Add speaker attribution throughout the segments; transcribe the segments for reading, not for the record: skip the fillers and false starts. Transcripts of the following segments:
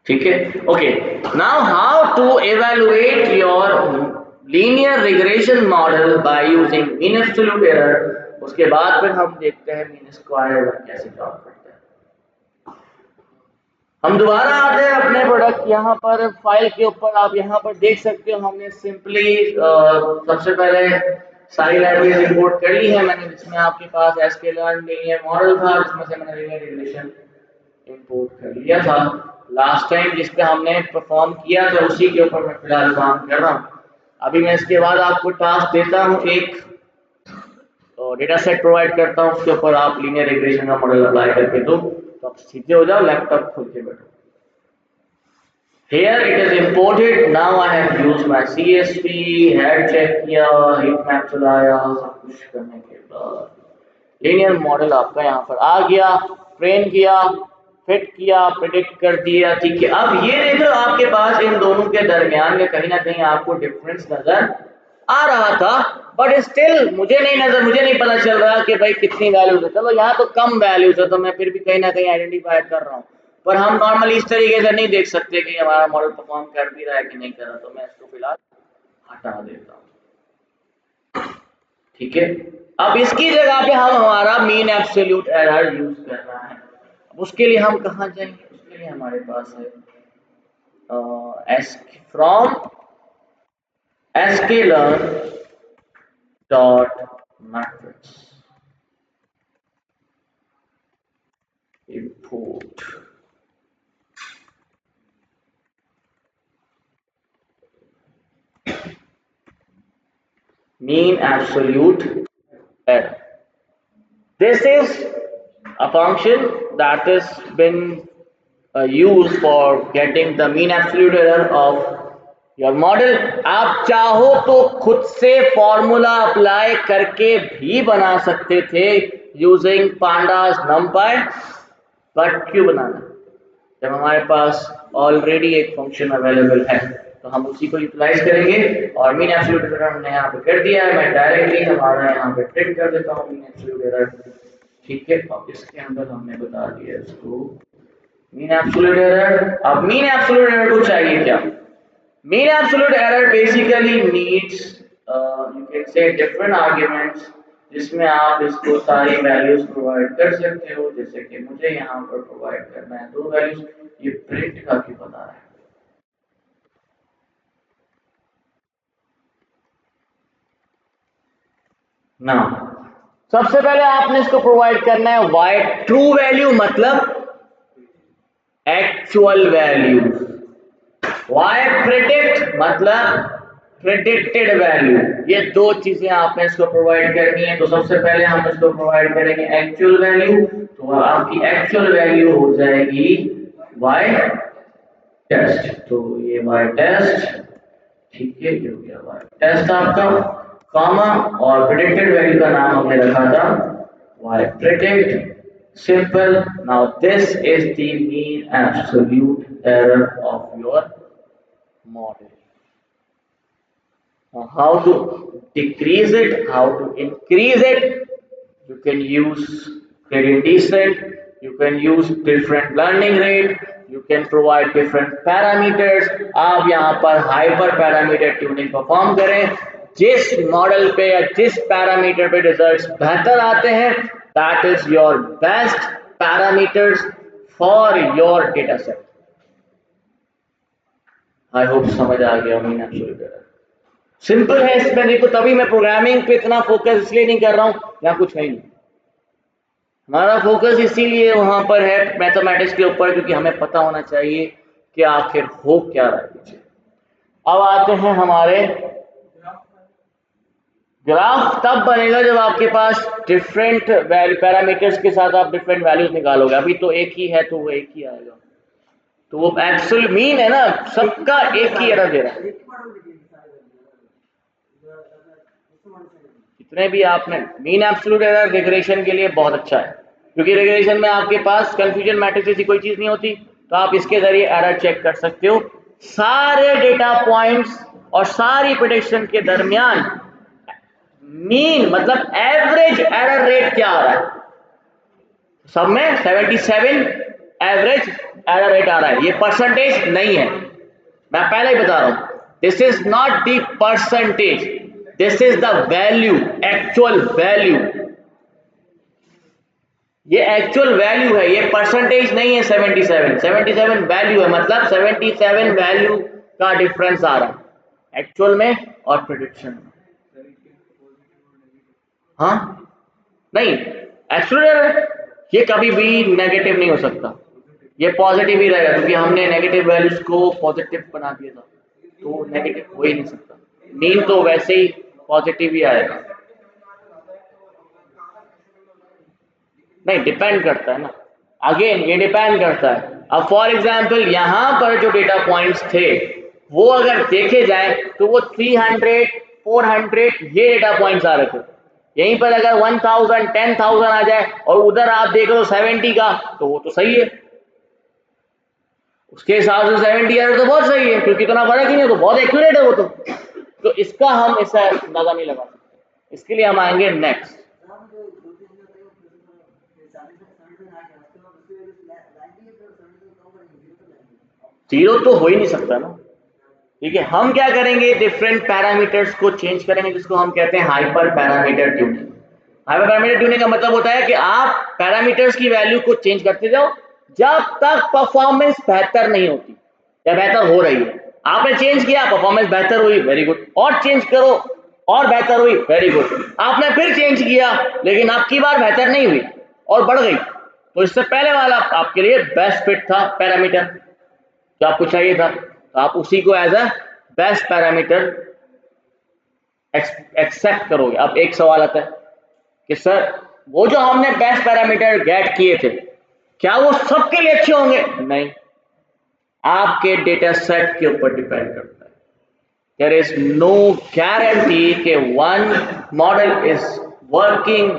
Speaker 1: ठीक है, okay. Now how to evaluate your linear regression model by using mean absolute error. उसके बाद फिर हम देखते हैं मीन स्क्वायर एरर कैसे काम करता है। हम दोबारा आते हैं अपने प्रोडक्ट यहाँ पर फाइल के ऊपर। आप यहाँ पर देख सकते हो हमने सिंपली सबसे पहले सारी लाइब्रेरीज इंपोर्ट कर ली है मैंने, जिसमें आपके पास sklearn लीनियर मॉडल था, जिसमें से मैंने लीनियर रिग्रेशन इंपोर्ट कर लिया था लास्ट टाइम, जिस पे हमने परफॉर्म किया था उसी के ऊपर मैं फिलहाल काम कर रहा हूँ। अभी मैं इसके बाद आपको टास्क देता हूँ, एक डेटा सेट प्रोवाइड करता हूँ, उसके ऊपर आप लीनियर रिग्रेशन का मॉडल अप्लाई करके दो, तो आप सीधे हो जाओ, लैपटॉप खोल के बैठो। Here it is imported. Now I have used my CSV, head check किया, heat map चलाया, सब कुछ करने के बाद लीनियर मॉडल आपका यहाँ पर आ गया, ट्रेन किया, फिट किया, प्रेडिक्ट कर दिया। ठीक है, अब ये देखो आपके पास इन दोनों के दरमियान में कहीं ना कहीं आपको डिफरेंस नजर आ रहा था, बट स्टिल मुझे नहीं पता चल रहा कि भाई कितनी वैल्यूज है। चलो यहाँ तो कम वैल्यूज है, तो मैं फिर भी कहीं ना कहीं आइडेंटिफाई कर रहा हूँ, पर हम नॉर्मली इस तरीके से नहीं देख सकते कि हमारा मॉडल परफॉर्म कर भी रहा है कि नहीं कर रहा, तो मैं इसको फिलहाल हटा देता हूँ। ठीक है, अब इसकी जगह पे हम हमारा मीन एब्सोल्यूट एरर यूज करना है। उसके लिए हम कहाँ जाएंगे? उसके लिए हमारे पास है from sklearn dot matrix import mean absolute error. This is a function that has been used for getting the mean absolute error of your model. आप चाहो तो खुद से फॉर्मूला अप्लाई करके भी बना सकते थे यूजिंग pandas numpy, बट क्यों बनाना जब हमारे पास ऑलरेडी एक फंक्शन अवेलेबल है, तो हम उसी को यूटिलाइज करेंगे। और मीन एब्सोल्यूट एरर हमने यहाँ पे कर दिया है, मैं डायरेक्टली हमारा यहाँ पे प्रिंट कर देता हूँ मीन एब्सोल्यूट एरर। ठीक है, और इसके अंदर हमने बता दिया इसको मीन एब्सोल्यूट एरर। अब मीन एब्सोल्यूट एरर को चाहिए क्या? Mean absolute error basically needs you can say different arguments, जिसमें आप इसको सारी वैल्यूज प्रोवाइड कर सकते हो, जैसे कि मुझे यहाँ पर प्रोवाइड करना है 2 वैल्यूज। ये प्रिंट का क्यों बता रहा है? ना, सबसे पहले आपने इसको प्रोवाइड करना है y ट्रू वैल्यू, मतलब एक्चुअल वैल्यू, y प्रेडिक्ट मतलब प्रेडिक्टेड वैल्यू। ये दो चीजें आपने इसको प्रोवाइड करनी है। तो सबसे पहले हम इसको प्रोवाइड करेंगे एक्चुअल वैल्यू, तो आपकी एक्चुअल वैल्यू हो जाएगी y टेस्ट, तो ये y टेस्ट। ठीक है, ये हो गया y टेस्ट आपका, कॉमा, और प्रेडिक्टेड वैल्यू का नाम हमने रखा था y predict, simple। now this is the mean absolute error of your model. Now how to decrease it, how to increase it? You can use gradient descent, you can use different learning rate, you can provide different parameters। आप यहाँ पर hyper parameter tuning perform करें, जिस model पे या जिस parameter पे results बेहतर आते हैं, that is your best parameters for your data set. I hope समझ आ गया मीन एब्सोल्यूट एरर। सिंपल है इसमें, देखो तभी मैं प्रोग्रामिंग पे इतना फोकस इसलिए नहीं कर रहा हूँ, यहाँ कुछ है नहीं। हमारा फोकस इसीलिए वहां पर है मैथमेटिक्स के ऊपर, क्योंकि हमें पता होना चाहिए कि आखिर हो क्या रहा है पीछे। अब आते हैं हमारे ग्राफ तब बनेगा जब आपके पास डिफरेंट वैल्यू पैरामीटर्स के साथ आप डिफरेंट वैल्यूज निकालोगे। अभी तो एक ही है तो वो एक ही आएगा, तो वो एक्चुअल मीन है ना, सबका एक ही एरर दे रहा है। जितने भी आपने मीन एब्सोल्यूट एरर रिग्रेशन के लिए बहुत अच्छा है, क्योंकि रिग्रेशन में आपके पास कंफ्यूजन मैट्रिक्स जैसी कोई चीज नहीं होती, तो आप इसके जरिए एरर चेक कर सकते हो। सारे डेटा पॉइंट्स और सारी प्रेडिक्शन के दरमियान मीन मतलब एवरेज एरर रेट क्या आ रहा है, सब में 77 एवरेज एरर रेट आ रहा है, ये परसेंटेज नहीं है, मैं पहले ही बता रहा हूं, this is not the percentage, this is the value, actual value, ये एक्चुअल वैल्यू है, ये परसेंटेज नहीं है। 77 वैल्यू है, मतलब 77 वैल्यू का डिफरेंस आ रहा है एक्चुअल में और प्रिडिक्शन में। हाँ नहीं, एक्चुअल ये कभी भी नेगेटिव नहीं हो सकता, ये पॉजिटिव ही रहेगा, क्योंकि हमने नेगेटिव वैल्यूज को पॉजिटिव बना दिया था, तो नेगेटिव हो ही नहीं सकता, मीन तो वैसे ही पॉजिटिव ही आएगा। नहीं, डिपेंड करता है ना, अगेन ये डिपेंड करता है। अब फॉर एग्जांपल यहाँ पर जो डेटा पॉइंट्स थे वो अगर देखे जाए तो वो 300 400 ये डेटा पॉइंट्स आ रहे थे, यहीं पर अगर 1000 10,000 आ जाए और उधर आप देख लो 70 का, तो वो तो सही है, उसके हिसाब से 70 आ रहा तो बहुत सही है, क्योंकि इतना फर्क ही नहीं है, तो बहुत एक्यूरेट है वो तो इसका हम ऐसा अंदाजा नहीं लगा सकते। इसके लिए हम आएंगे नेक्स्ट। जीरो तो हो ही नहीं सकता ना, ठीक है, हम क्या करेंगे, डिफरेंट पैरामीटर्स को चेंज करेंगे, जिसको हम कहते हैं hyper parameter tuning. Hyper parameter tuning का मतलब होता है कि आप पैरामीटर्स की वैल्यू को चेंज करते जाओ जब तक परफॉर्मेंस बेहतर नहीं होती या बेहतर हो रही है। आपने चेंज किया, परफॉर्मेंस बेहतर हुई, वेरी गुड, और चेंज करो, और बेहतर हुई, वेरी गुड, आपने फिर चेंज किया लेकिन आपकी बार बेहतर नहीं हुई और बढ़ गई, तो इससे पहले वाला आपके लिए बेस्ट फिट था पैरामीटर जो आपको चाहिए था, तो आप उसी को as a best parameter accept करोगे। अब एक सवाल आता है कि सर वो जो हमने बेस्ट पैरामीटर गेट किए थे क्या वो सबके लिए अच्छे होंगे? नहीं, आपके डेटा सेट के ऊपर डिपेंड करता है। देयर इज नो गारंटी कि one model is working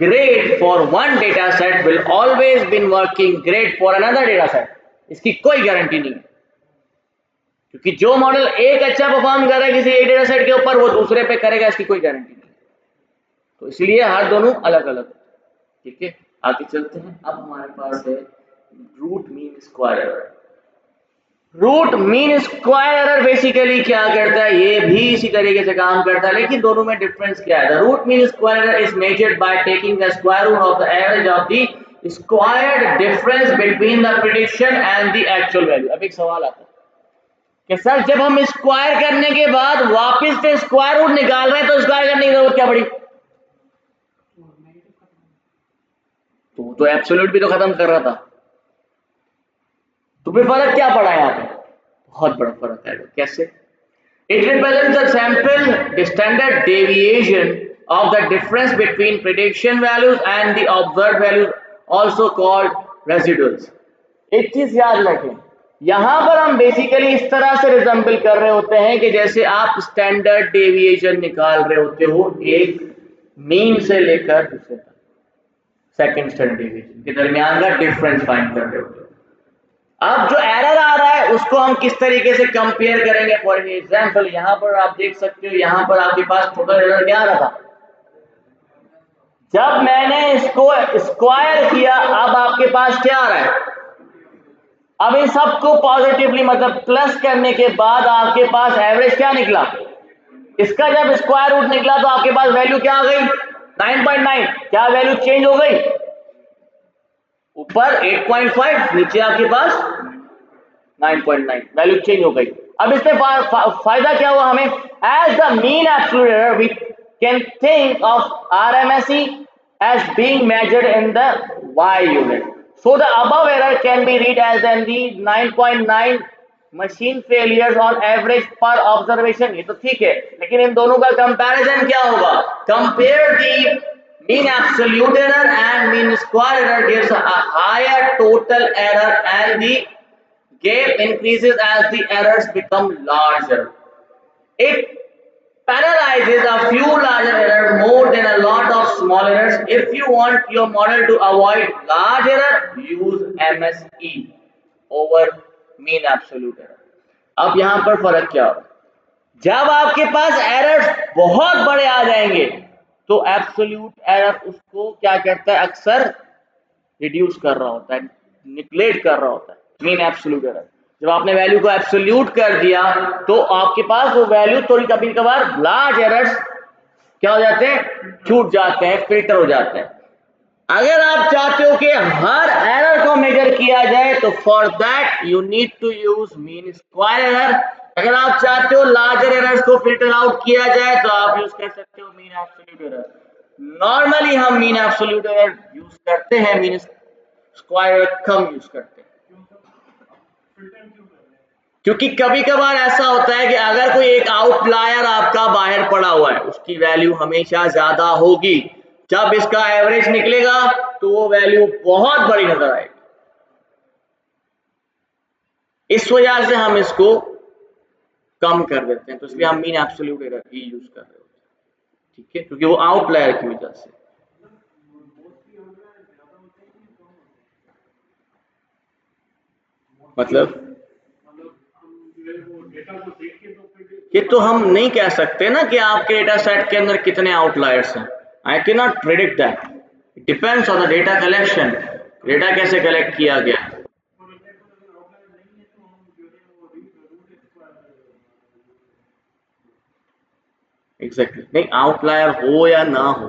Speaker 1: great for one data set will always been working great for another data set, इसकी कोई गारंटी नहीं है, क्योंकि जो मॉडल एक अच्छा परफॉर्म कर रहा है किसी एक डेटा सेट के ऊपर वो दूसरे पे करेगा, इसकी कोई गारंटी नहीं, तो इसलिए हर दोनों अलग अलग। ठीक है, आगे चलते हैं। अब हमारे पास है root mean square error. Root mean square error basically क्या करता है, ये भी इसी तरीके से काम करता है, लेकिन दोनों में डिफरेंस क्या है। Root mean square error is measured by taking the square root of the average of the squared difference between the prediction and the actual value. अब एक सवाल आता है कि सर जब हम स्क्वायर करने के बाद वापस से स्क्वायर रूट निकाल रहे हैं तो स्क्वायर करने की जरूरत क्या पड़ी? तो एब्सोल्यूट भी तो खत्म कर रहा था, तो फिर फर्क क्या पड़ा यहाँ पे? बहुत बड़ा फर्क है। कैसे? It represents the sample standard deviation of the difference between prediction values and the observed values, also called residuals. एक चीज याद रखें, यहां पर हम बेसिकली इस तरह से रिजेंबल कर रहे होते हैं कि जैसे आप स्टैंडर्ड डेविएशन निकाल रहे होते हो एक मीन से लेकर दूसरे तक, सेकंड स्टैंडर्ड डेविएशन के दरमियान का डिफरेंस फाइंड कर रहे होते हो। अब जो एरर आ रहा है उसको हम किस तरीके से कंपेयर करेंगे? फॉर एग्जांपल यहां पर आप देख सकते हो, यहां पर आपके पास टोटल एरर क्या आ रहा था जब मैंने इसको स्क्वायर किया, अब आपके पास क्या आ रहा है? अब इन सबको पॉजिटिवली मतलब प्लस करने के बाद आपके पास एवरेज क्या निकला? इसका जब स्क्वायर रूट निकला तो आपके पास वैल्यू क्या आ गई? 9.9। क्या वैल्यू चेंज हो गई? ऊपर 8.5, नीचे आपके पास 9.9, वैल्यू चेंज हो गई। अब इसमें फायदा क्या हुआ हमें? As the mean absolute error we can think of RMSE as being measured in the Y unit. So the above error can be read as in the 9.9 machine failures on average per observation। ये तो ठीक है, लेकिन इन दोनों का comparison क्या होगा? Compare the mean absolute error and mean square error gives a higher total error and the gap increases as the errors become larger. It penalizes a few larger errors more than a lot of small errors. If you want your model to avoid large error, use MSE over mean absolute error. अब यहां पर फर्क क्या होगा? जब आपके पास errors बहुत बड़े आ जाएंगे तो एब्सोल्यूट एरर उसको क्या करता है, अक्सर रिड्यूस कर रहा होता है, निगलेक्ट कर रहा होता है, मीन एब्सोल्यूट एरर। जब आपने वैल्यू को एब्सोल्यूट कर दिया तो आपके पास वो वैल्यू थोड़ी कभी कभार लार्ज एरर्स क्या हो जाते हैं, छूट जाते हैं, फिल्टर हो जाते हैं। अगर आप चाहते हो कि हर एरर को मेजर किया जाए तो for that you need to use mean square error. अगर आप चाहते हो लार्जर एरर्स को फिल्टर आउट किया जाए तो आप यूज कर सकते हो मीन एब्सोल्यूट एरर। नॉर्मली हम मीन एब्सोल्यूट एरर यूज करते हैं, मीन स्क्वायर एरर कम यूज करते हैं, क्योंकि कभी कभार ऐसा होता है कि अगर कोई एक आउटलायर आपका बाहर पड़ा हुआ है उसकी वैल्यू हमेशा ज्यादा होगी, जब इसका एवरेज निकलेगा तो वो वैल्यू बहुत बड़ी नजर आएगी। इस वजह से हम इसको कम कर देते हैं, तो इसलिए हम मीन एब्सोल्यूट एरर ही यूज कर रहे होते हैं, ठीक है, क्योंकि वो आउटलायर की वजह से। मतलब ये तो हम नहीं कह सकते ना कि आपके डेटा सेट के अंदर कितने आउटलायर्स हैं। I can not predict that, it depends on the data collection, data कैसे कलेक्ट किया गया। एग्जैक्टली नहीं, आउटलायर हो या ना हो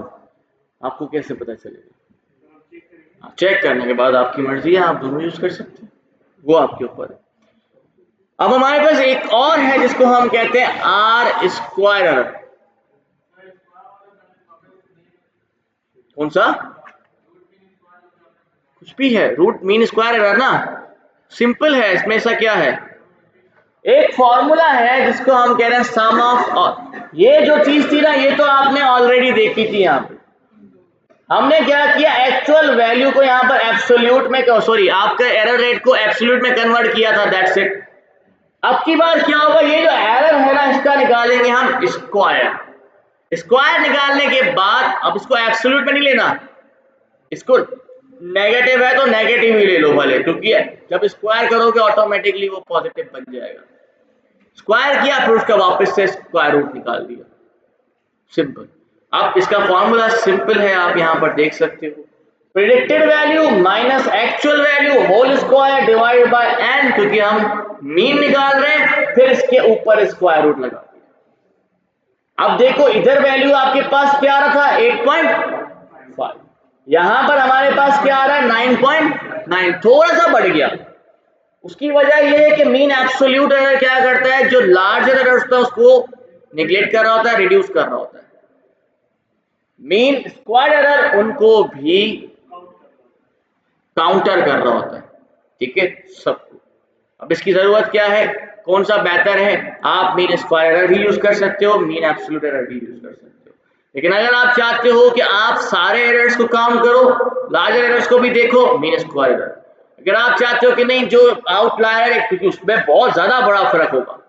Speaker 1: आपको कैसे पता चलेगा? चेक करने के बाद आपकी मर्जी है, आप दोनों यूज कर सकते हैं, वो आपके ऊपर है। अब हमारे पास एक और है जिसको हम कहते हैं आर स्क्वायर एरर। कौन सा? कुछ भी है, रूट मीन स्क्वायर एरर ना, सिंपल है। इसमें ऐसा क्या है, एक फॉर्मूला है जिसको हम कह रहे हैं सम ऑफ। ये जो चीज थी ना ये तो आपने ऑलरेडी देखी थी। यहाँ पे हमने क्या किया, एक्चुअल वैल्यू को यहाँ पर एब्सोल्यूट में, सॉरी आपका एरर रेट को एब्सोल्यूट में कन्वर्ट किया था, दैट्स इट। अब की बार क्या होगा, ये जो एरर है ना इसका निकालेंगे हम स्क्वायर। स्क्वायर निकालने के बाद अब इसको एब्सोल्यूट में नहीं लेना, इसको नेगेटिव है तो नेगेटिव ही ले लो भले, क्योंकि जब स्क्वायर करोगे ऑटोमेटिकली वो पॉजिटिव बन जाएगा। स्क्वायर किया फिर उसका वापस से स्क्वायर रूट निकाल दिया, सिंपल। अब इसका फॉर्मूला सिंपल है, आप यहां पर देख सकते हो, predicted value minus actual value whole square divide by n, क्योंकि हम मीन निकाल रहे हैं, फिर इसके ऊपर स्क्वायर रूट लगा दिया। अब देखो इधर वैल्यू आपके पास क्या आ रहा था 8.5, यहां पर हमारे पास क्या आ रहा है 9.9, थोड़ा सा बढ़ गया। उसकी वजह यह है कि मीन एब्सोल्यूट एरर क्या करता है, जो लार्जर एरर होता है उसको निगलेक्ट कर रहा होता है, रिड्यूस कर रहा होता है। मीन स्क्वायर एरर उनको भी काउंटर कर रहा होता है, ठीक है, सबको। अब इसकी जरूरत क्या है, कौन सा बेहतर है, आप मीन स्क्वायर एरर भी यूज कर सकते हो, मीन एब्सोल्यूट एरर भी यूज कर सकते हो। लेकिन अगर आप चाहते हो कि आप सारे एरर्स को काउंट करो, लार्जर एरर्स को भी देखो, मीन स्क्वायर एरर। अगर आप चाहते हो कि नहीं जो आउटलायर है क्योंकि उसमें बहुत ज्यादा बड़ा फर्क होगा,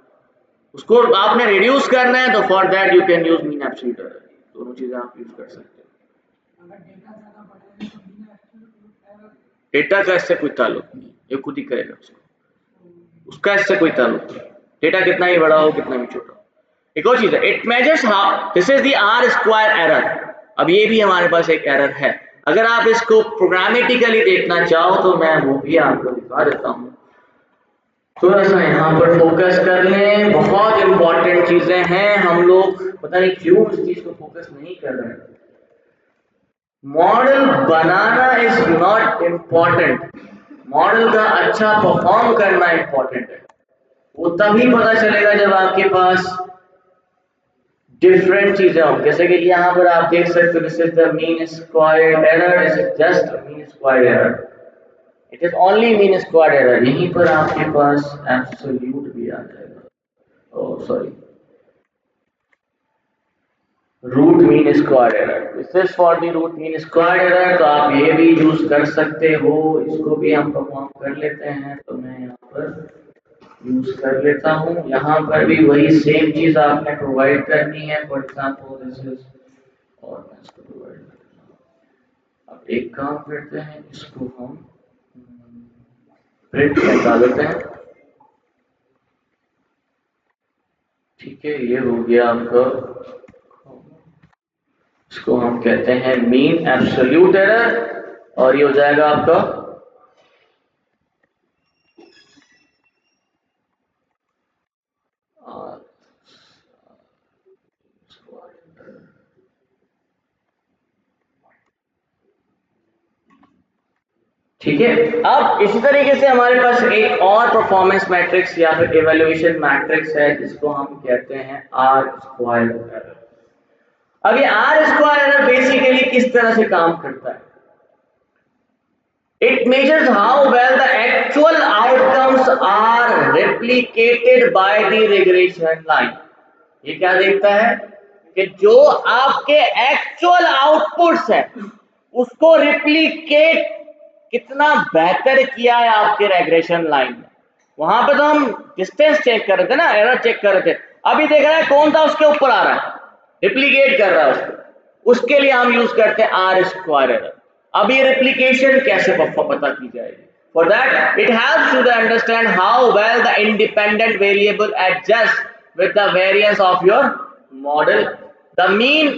Speaker 1: उसको आपने रिड्यूस करना है, तो for that you can use mean absolute error. दोनों चीजें आप यूज कर सकते हो। डेटा का इससे कोई ताल्लुक नहीं, ये खुद ही करेगा उसका इससे कोई ताल्लुक नहीं, डेटा कितना ही बड़ा हो कितना भी छोटा हो। एक और चीज है, it measures how, this is the R square error. अब ये भी हमारे पास एक एरर है, अगर आप इसको प्रोग्रामेटिकली देखना चाहो तो मैं वो भी आपको दिखा देता हूँ। थोड़ा सा यहाँ पर फोकस कर लें, बहुत इंपॉर्टेंट चीजें हैं, हम लोग पता नहीं क्यों इस चीज को फोकस नहीं कर रहे हैं। Model banana is not important, model का अच्छा परफॉर्म करना इम्पॉर्टेंट है। वो तभी पता चलेगा जब आपके पास डिफरेंट चीजें हो, जैसे कि यहाँ पर आप देख सकते हो, this is the mean square error, this is just mean square error, it is only mean square error. यहीं पर आपके पास एब्सोल्यूट भी आ जाएगा, oh sorry, root mean square error, this is for the root mean square error. तो आप ये भी यूज कर सकते हो, इसको भी हम परफॉर्म कर लेते हैं, तो मैं यहाँ पर यूज कर लेता हूँ। यहाँ पर भी वही सेम चीज आपने प्रोवाइड करनी है, फॉर एग्जाम्पल दिस इज, और मैं इसको प्रोवाइड करता हूँ। अब एक काम करते हैं, इसको हम प्रिंट निकाल लेते हैं, ठीक है, ये हो गया आपका, इसको हम कहते हैं मीन एब्सोल्यूट एरर, और ये हो जाएगा आपका ठीक है। अब इसी तरीके से हमारे पास एक और परफॉर्मेंस मैट्रिक्स या फिर इवैल्यूएशन मैट्रिक्स है जिसको हम कहते हैं आर स्क्वायर एरर। अब ये आर स्क्वायर एरर बेसिकली किस तरह से काम करता है? It measures how well the actual outcomes are replicated by the regression line. ये क्या देखता है कि जो आपके एक्चुअल आउटपुट्स है उसको रिप्लिकेट कितना बेहतर किया है आपके रेग्रेशन लाइन में। वहां पे तो हम डिस्टेंस चेक कर रहे थे ना, एरर चेक कर रहे थे। अभी देख रहा है कौन सा उसके ऊपर आ रहा है, रिप्लिकेट कर रहा है उसको। उसके लिए हम यूज करते हैं आर स्क्वायर एरर। अब ये रिप्लिकेशन कैसे पता की जाएगी? For that it helps you to understand how well the independent variable adjust with the variance of your model. The mean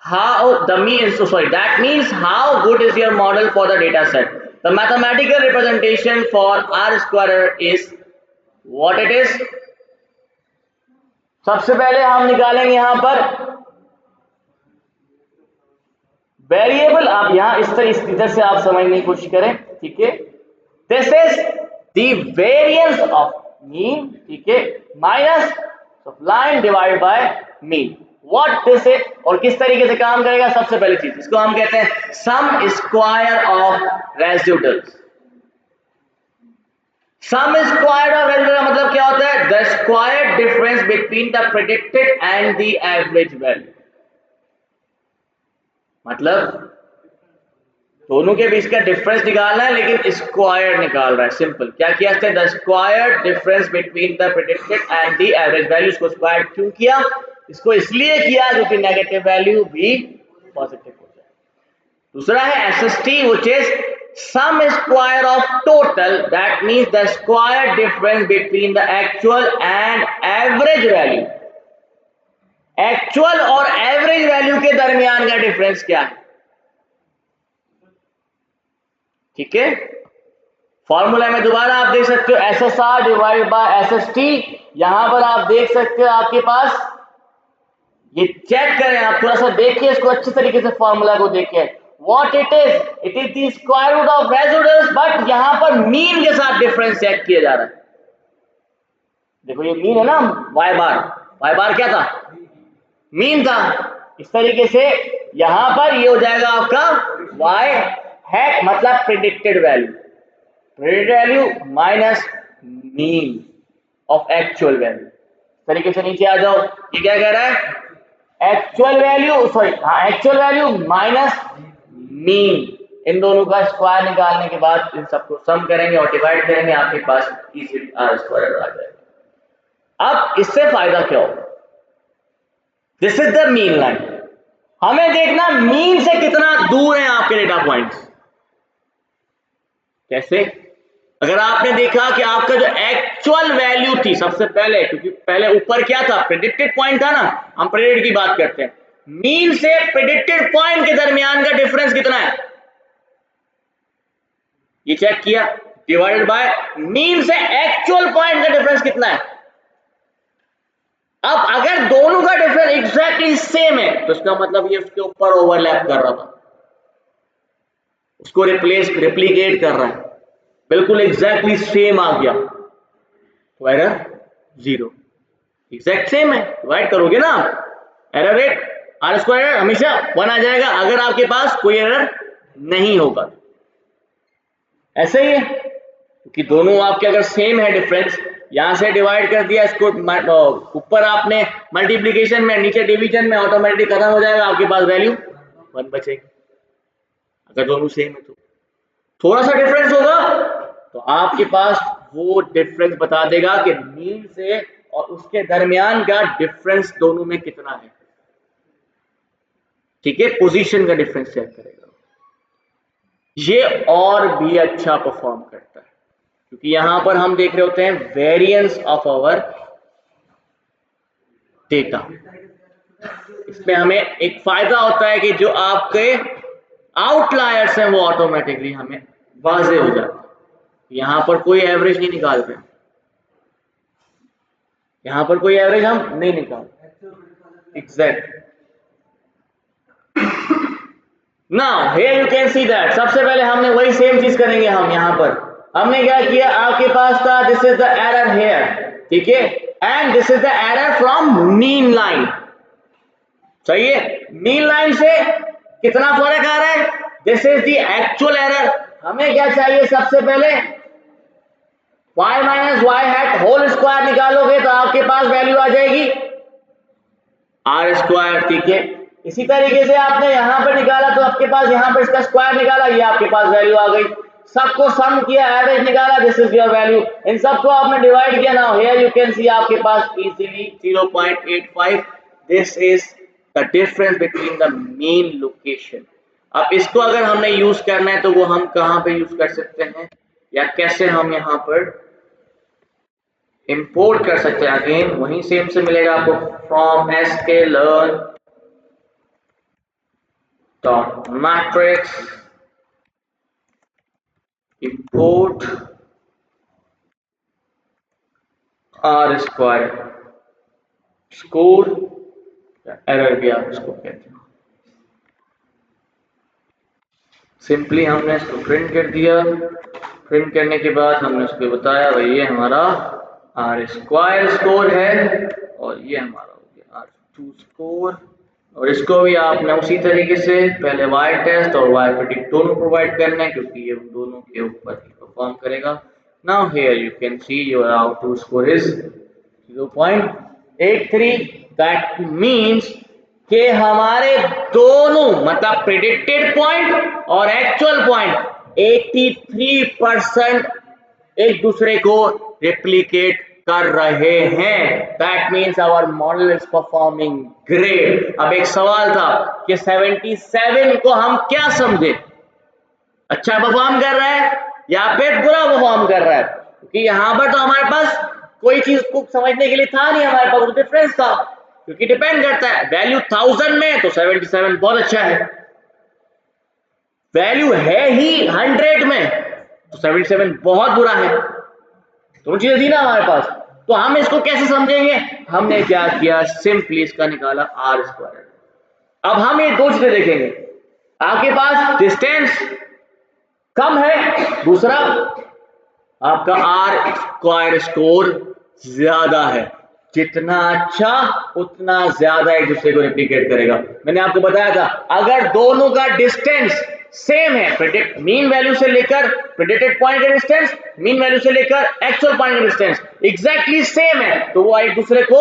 Speaker 1: that means how good is your model for the data set. The mathematical representation for R square is what it is. सबसे पहले हम निकालेंगे यहां पर variable. आप यहां इधर से आप समझने की कोशिश करें, ठीक है। This is the variance of mean, ठीक है, minus line divide by mean. What this is और किस तरीके से काम करेगा? सबसे पहली चीज इसको हम कहते हैं sum square of residuals. Sum square of residual का मतलब क्या होता है? The square difference between the predicted and the average value. मतलब दोनों के बीच का डिफरेंस निकालना है, लेकिन स्क्वायर निकाल रहा है। सिंपल क्या किया? The square difference between the predicted and the average value. इसको स्क्वायर क्यों किया? इसको इसलिए किया क्योंकि नेगेटिव वैल्यू भी पॉजिटिव हो जाए। दूसरा है SST which is sum square of total, that means the square difference between the actual and average value. Actual और एवरेज वैल्यू के दरमियान का डिफरेंस क्या है? ठीक है। फॉर्मूला में दोबारा आप देख सकते हो एसएसआर डिवाइड बाय एसएसटी। यहां पर आप देख सकते हो आपके पास, ये चेक करें आप, थोड़ा सा देखिए इसको अच्छे तरीके से, फॉर्मूला को देखिए। What it is the square root of residuals, but यहां पर मीन के साथ डिफरेंस चेक किया जा रहा है। देखो ये मीन है ना, वाई बार क्या था? मीन था। इस तरीके से यहां पर ये हो जाएगा आपका वाई हैट, मतलब predicted value, minus mean of actual value. तरीके से नीचे आ जाओ, ये क्या कह रहा है? Actual value actual value minus mean. इन दोनों का स्क्वायर निकालने के बाद इन सबको सम करेंगे और डिवाइड करेंगे, आपके पास इजीली आर स्क्वायर आ जाएगा। अब इससे फायदा क्या होगा? This is the mean line. हमें देखना मीन से कितना दूर है आपके डेटा पॉइंट्स। कैसे? अगर आपने देखा कि आपका जो एक्चुअल वैल्यू थी सबसे पहले, क्योंकि पहले ऊपर क्या था? प्रेडिक्टेड पॉइंट था ना, हम प्रेडिक्टेड की बात करते हैं। मीन से प्रेडिक्टेड पॉइंट के दरमियान का डिफरेंस कितना है? ये चेक किया, डिवाइडेड बाय मीन से एक्चुअल पॉइंट का डिफरेंस कितना है। अब अगर दोनों का डिफरेंस एग्जैक्टली सेम है तो इसका मतलब ये उसके ऊपर ओवरलैप कर रहा था, उसको रिप्लीकेट कर रहा है, बिल्कुल एग्जैक्टली सेम आ गया तो एरर जीरो। एग्जैक्ट सेम है, डिवाइड करोगे ना, एरर रेट आर स्क्वायर हमेशा 1 आ जाएगा अगर आपके पास कोई एरर नहीं होगा। ऐसे ही है क्योंकि दोनों आपके अगर सेम है डिफरेंस, यहां से डिवाइड कर दिया, इसको ऊपर आपने मल्टीप्लीकेशन में, नीचे डिवीजन में, ऑटोमेटिक खत्म हो जाएगा, आपके पास वैल्यू 1 बचेगी अगर दोनों सेम है। तो थोड़ा सा डिफरेंस होगा तो आपके पास वो डिफरेंस बता देगा कि मीन से और उसके दरमियान का डिफरेंस दोनों में कितना है। ठीक है, पोजीशन का डिफरेंस चेक करेगा। ये और भी अच्छा परफॉर्म करता है क्योंकि यहां पर हम देख रहे होते हैं वेरिएंस ऑफ आवर डेटा। इसमें हमें एक फायदा होता है कि जो आपके आउटलायर्स हैं वो ऑटोमेटिकली हमें वाजे हो जाते हैं। यहां पर कोई एवरेज नहीं निकाल रहे, यहां पर कोई एवरेज हम नहीं निकाल exact. Now here you can see that सबसे पहले हमने वही सेम चीज करेंगे। हम यहाँ पर हमने क्या किया, आपके पास था this is the error here, ठीक है, and this is the error from mean line, सही है। मीन लाइन से कितना फर्क आ रहा है, this is the actual error. हमें क्या चाहिए, सबसे पहले y minus y hat whole square निकालोगे तो आपके पास वैल्यू आ जाएगी आर स्क्वायर, ठीक है। इसी तरीके से आपने यहां पर निकाला तो आपके पास यहां पर इसका स्क्वायर निकाला, ये आपके पास वैल्यू आ गई। सबको सम किया, एवरेज निकाला, दिस इज योर वैल्यू। इन सबको आपने डिवाइड किया, now here you can see आपके पास easily 0.85, this is the difference between the mean location. अब इसको अगर हमने यूज करना है तो वो हम कहां पे यूज कर सकते हैं, या कैसे हम यहां पर इंपोर्ट कर सकते हैं। अगेन वहीं सेम से मिलेगा आपको, from sklearn dot matrix import r square score, error भी आप इसको कहते हैं। सिंपली हमने इसको प्रिंट कर दिया, प्रिंट करने के बाद हमने उसको बताया भाई ये हमारा आर स्क्वायर स्कोर है और ये हमारा हो गया आर टू स्कोर। और इसको भी आपने उसी तरीके से पहले वाई टेस्ट और वाई प्रेडिक्ट दोनों प्रोवाइड करना है, क्योंकि ये उन दोनों के ऊपर ही परफॉर्म करेगा। Now here you can see your output score is 0.83, that means कि हमारे दोनों मतलब प्रेडिक्टेड पॉइंट और एक्चुअल पॉइंट 83% एक दूसरे को रेप्लिकेट कर रहे हैं। That means our model is performing great. अब एक सवाल था कि 77 को हम क्या समझे, अच्छा परफॉर्म कर रहा है या फिर बुरा परफॉर्म कर रहा है, क्योंकि यहां पर तो हमारे पास कोई चीज को समझने के लिए था नहीं, हमारे पास डिफरेंस था, क्योंकि डिपेंड करता है वैल्यू 1000 में तो 77 बहुत अच्छा है, वैल्यू है ही 100 में तो 77 बहुत बुरा है। दोनों चीजें थी ना हमारे पास, तो हम इसको कैसे समझेंगे, हमने क्या किया, सिंपली इसका निकाला आर स्क्वायर। अब हम ये दो चीजें देखेंगे, आपके पास डिस्टेंस कम है, दूसरा आपका आर स्क्वायर स्कोर ज्यादा है। जितना अच्छा उतना ज्यादा एक दूसरे को रेप्लिकेट करेगा। मैंने आपको बताया था अगर दोनों का डिस्टेंस सेम है, प्रेडिक्ट मीन वैल्यू से लेकर प्रेडिक्टेड पॉइंट का डिस्टेंस, मीन वैल्यू से लेकर एक्चुअल पॉइंट का डिस्टेंस एग्जैक्टली सेम है, तो वो एक दूसरे को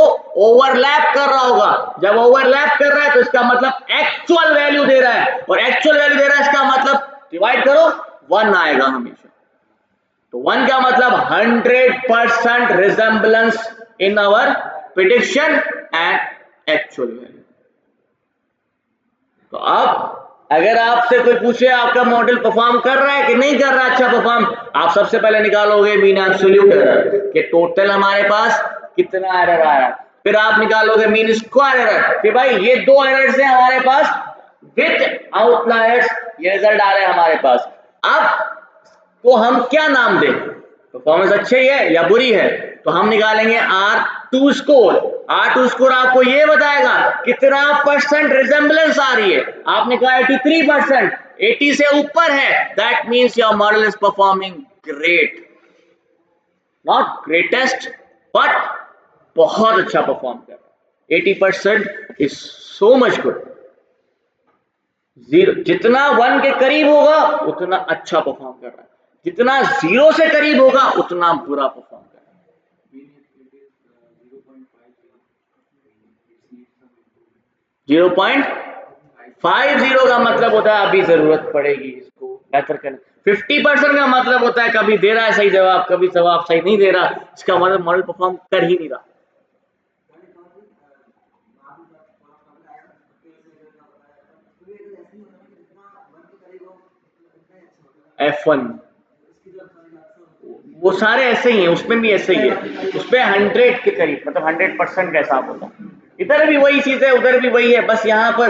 Speaker 1: ओवरलैप कर रहा होगा। जब ओवरलैप कर रहा है तो इसका मतलब एक्चुअल वैल्यू दे रहा है, और एक्चुअल वैल्यू दे रहा है इसका मतलब डिवाइड करो 1 आएगा हमेशा। तो 1 का मतलब 100% resemblance in our prediction and actual value. तो अब अगर आपसे कोई पूछे आपका मॉडल परफॉर्म कर रहा है कि नहीं कर रहा अच्छा परफॉर्म, आप सबसे पहले निकालोगे मीन एब्सोल्यूट एरर कि टोटल हमारे पास कितना एरर आया, फिर आप निकालोगे मीन स्क्वायर एरर कि भाई ये दो एरर्स हैं हमारे पास विद आउटलायर्स, ये रिजल्ट आ रहे हैं हमारे पास। अब तो हम क्या नाम दें, परफॉर्मेंस अच्छी है या बुरी है, तो हम निकालेंगे R2 स्कोर। R2 स्कोर आपको ये बताएगा कितना परसेंट रिजेम्बलेंस आ रही है। आपने कहा 83%, 80 से ऊपर है, that means your model is performing great, not greatest but बहुत अच्छा परफॉर्म कर रहा है। 80% is so much good. Zero जितना 1 के करीब होगा उतना अच्छा परफॉर्म कर रहा है, जितना 0 से करीब होगा उतना बुरा परफॉर्म कर रहा है। 0.50 का मतलब होता है अभी जरूरत पड़ेगी इसको बेहतर करने। 50% का मतलब होता है कभी दे रहा है सही जवाब, कभी जवाब सही नहीं दे रहा, इसका मतलब मॉडल परफॉर्म कर ही नहीं रहा। F1 वो सारे ऐसे ही हैं, उसमें भी ऐसे ही है, उसमें 100 के करीब मतलब 100% का हिसाब होता है। इधर भी वही चीज है उधर भी वही है, बस यहाँ पर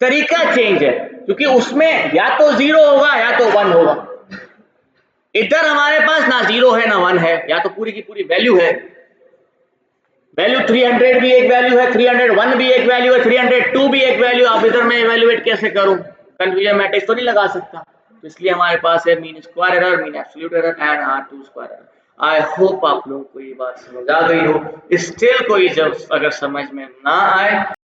Speaker 1: तरीका चेंज है, क्योंकि उसमें या तो 0 होगा या तो 1 होगा। इधर हमारे पास ना 0 है ना 1 है, या तो पूरी की पूरी वैल्यू है। वैल्यू 300 भी एक वैल्यू है, 301 भी एक वैल्यू है, 302 भी एक वैल्यू। आप इधर मैं इवेल्युएट कैसे करूं, कंफ्यूजन मैट्रिक्स तो नहीं लगा सकता, तो इसलिए हमारे पास है mean square error, mean absolute error and R two square error. I hope आप लोगों को ये बात समझ आ गई हो। स्टिल कोई जब अगर समझ में ना आए